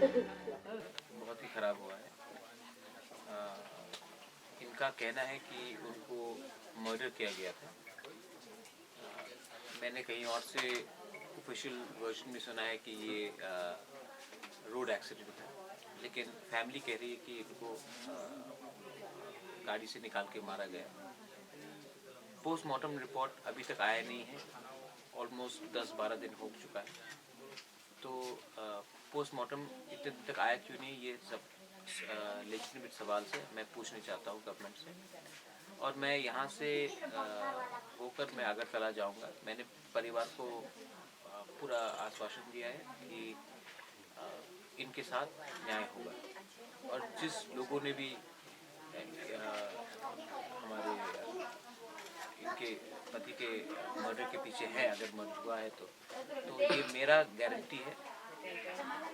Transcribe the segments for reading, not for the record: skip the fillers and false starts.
बहुत ही ख़राब हुआ है। अ, इनका कहना है कि उनको मर्डर किया गया था। मैंने कहीं और से ऑफिशियल वर्जन में सुना है कि ये रोड एक्सीडेंट था, लेकिन फैमिली कह रही है कि इनको गाड़ी से निकाल के मारा गया। पोस्टमार्टम रिपोर्ट अभी तक आया नहीं है, ऑलमोस्ट 10-12 दिन हो चुका है। तो पोस्टमार्टम इतने दिन तक आया क्यों नहीं, ये सब लेजिटिमेट सवाल से मैं पूछना चाहता हूँ गवर्नमेंट से। और मैं यहाँ से होकर मैं अगरतला जाऊँगा। मैंने परिवार को पूरा आश्वासन दिया है कि इनके साथ न्याय होगा। और जिस लोगों ने भी हमारे इनके पति के मर्डर के पीछे है, अगर मर्डर हुआ है तो ये मेरा गारंटी है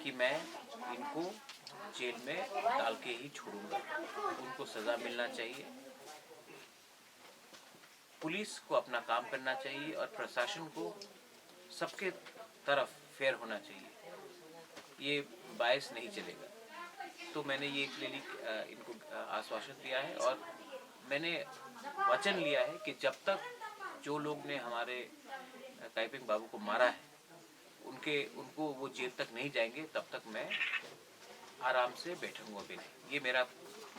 कि मैं इनको जेल में डाल के ही छोड़ूंगा। उनको सज़ा मिलना चाहिए। पुलिस को अपना काम करना चाहिए और प्रशासन को सबके तरफ फेयर होना चाहिए। ये बायस नहीं चलेगा। तो मैंने ये क्लियरली इनको आश्वासन दिया है और मैंने वचन लिया है कि जब तक जो लोग ने हमारे काइपिंग बाबू को मारा है उनको वो जेल तक नहीं जाएंगे, तब तक मैं आराम से बैठूंगा भी नहीं। ये मेरा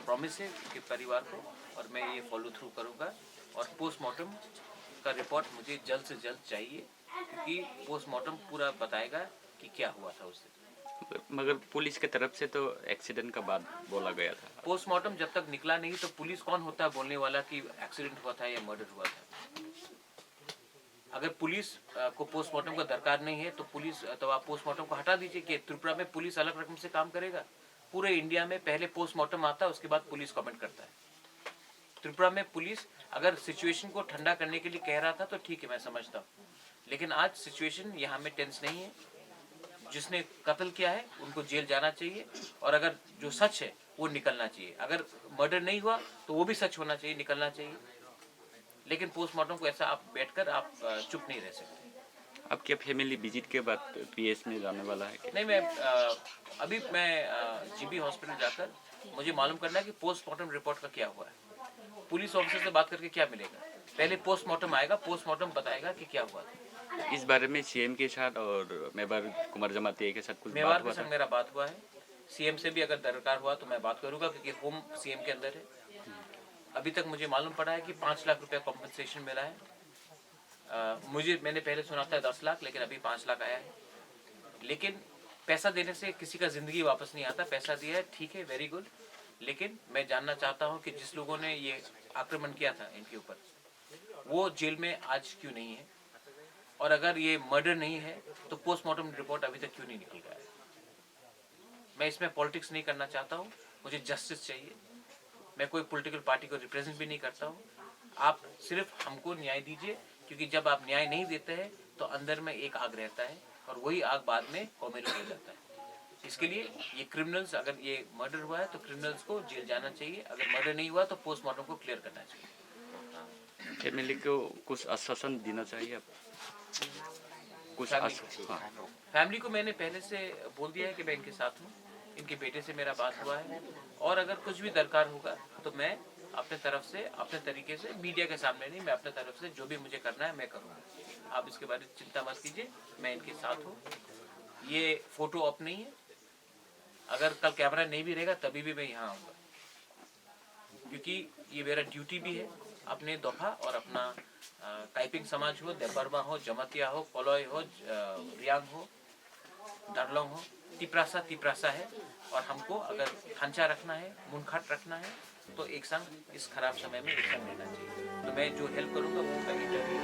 प्रॉमिस है उनके परिवार को और मैं ये फॉलो थ्रू करूँगा। और पोस्टमार्टम का रिपोर्ट मुझे जल्द से जल्द चाहिए, क्योंकि पोस्टमार्टम पूरा बताएगा कि क्या हुआ था उस दिन। मगर पुलिस के तरफ से तो एक्सीडेंट का बाद बोला गया था। पोस्टमार्टम जब तक निकला नहीं तो पुलिस कौन होता है बोलने वाला कि एक्सीडेंट हुआ था या मर्डर हुआ था। अगर पुलिस को पोस्टमार्टम का दरकार नहीं है तो पुलिस तो आप पोस्टमार्टम को हटा दीजिए। कि त्रिपुरा में पुलिस अलग रकम से काम करेगा? पूरे इंडिया में पहले पोस्टमार्टम आता है, उसके बाद पुलिस कमेंट करता है। त्रिपुरा में पुलिस अगर सिचुएशन को ठंडा करने के लिए कह रहा था तो ठीक है, मैं समझता हूँ, लेकिन आज सिचुएशन यहाँ में टेंस नहीं है। जिसने कत्ल किया है उनको जेल जाना चाहिए और अगर जो सच है वो निकलना चाहिए। अगर मर्डर नहीं हुआ तो वो भी सच होना चाहिए, निकलना चाहिए। लेकिन पोस्टमार्टम को ऐसा आप बैठकर आप चुप नहीं रह सकते। अब क्या फैमिली विजिट के बाद पीएस में जाने वाला है कि नहीं? मैं अभी मैं जीबी हॉस्पिटल जाकर मुझे मालूम करना है कि पोस्टमार्टम रिपोर्ट का क्या हुआ है। पुलिस ऑफिसर से बात करके क्या मिलेगा? पहले पोस्टमार्टम आएगा, पोस्टमार्टम बताएगा कि क्या हुआ था। इस बारे में सीएम के साथ और मेवार कुमार जमातिया के साथ कुछ मेवार बात के हुआ संग था? मेरा बात हुआ है। सीएम से भी अगर दरकार हुआ तो मैं बात करूंगा, क्योंकि होम सीएम के अंदर है। अभी तक मुझे मालूम पड़ा है कि 5 लाख रुपया कॉम्पनसेशन मिला है। मैंने पहले सुना था 10 लाख, लेकिन अभी 5 लाख आया है। लेकिन पैसा देने से किसी का जिंदगी वापस नहीं आता। पैसा दिया है, ठीक है, वेरी गुड, लेकिन मैं जानना चाहता हूं कि जिस लोगों ने ये आक्रमण किया था इनके ऊपर, वो जेल में आज क्यों नहीं है? और अगर ये मर्डर नहीं है तो पोस्टमार्टम रिपोर्ट अभी तक क्यों नहीं निकल गया है? मैं इसमें पॉलिटिक्स नहीं करना चाहता हूँ, मुझे जस्टिस चाहिए। मैं कोई पॉलिटिकल पार्टी को रिप्रेजेंट भी नहीं करता हूँ। आप सिर्फ हमको न्याय दीजिए, क्योंकि जब आप न्याय नहीं देते हैं तो अंदर में एक आग रहता है और वही आग बाद में कॉमेडी हो जाता है। इसके लिए ये क्रिमिनल्स, अगर ये मर्डर हुआ है तो क्रिमिनल्स को जेल जाना चाहिए। अगर मर्डर नहीं हुआ तो पोस्टमार्टम को क्लियर करना चाहिए। फैमिली को कुछ आश्वासन देना चाहिए आप? कुछ फैमिली को मैंने पहले से बोल दिया है कि मैं इनके साथ हूँ। इनके बेटे से मेरा बात हुआ है और अगर कुछ भी दरकार होगा तो मैं अपने तरफ से, अपने तरीके से, मीडिया के सामने नहीं, मैं अपने तरफ से जो भी मुझे करना है मैं करूँगा। आप इसके बारे में चिंता मत कीजिए, मैं इनके साथ हूँ। ये फोटो ऑफ नहीं है। अगर कल कैमरा नहीं भी रहेगा तभी भी मैं यहाँ आऊँगा, क्योंकि ये मेरा ड्यूटी भी है। अपने दोफा और अपना काइपिंग समाज हो, देबर्मा हो, जमातिया हो, कोलोय हो, रियांग हो, दार्लोंग हो, तिप्रासा है। और हमको अगर खांचा रखना है, मुनखाट रखना है, तो एक संग इस खराब समय में एक संग लेना चाहिए। तो मैं जो हेल्प करूँगा वो इंटरव्यू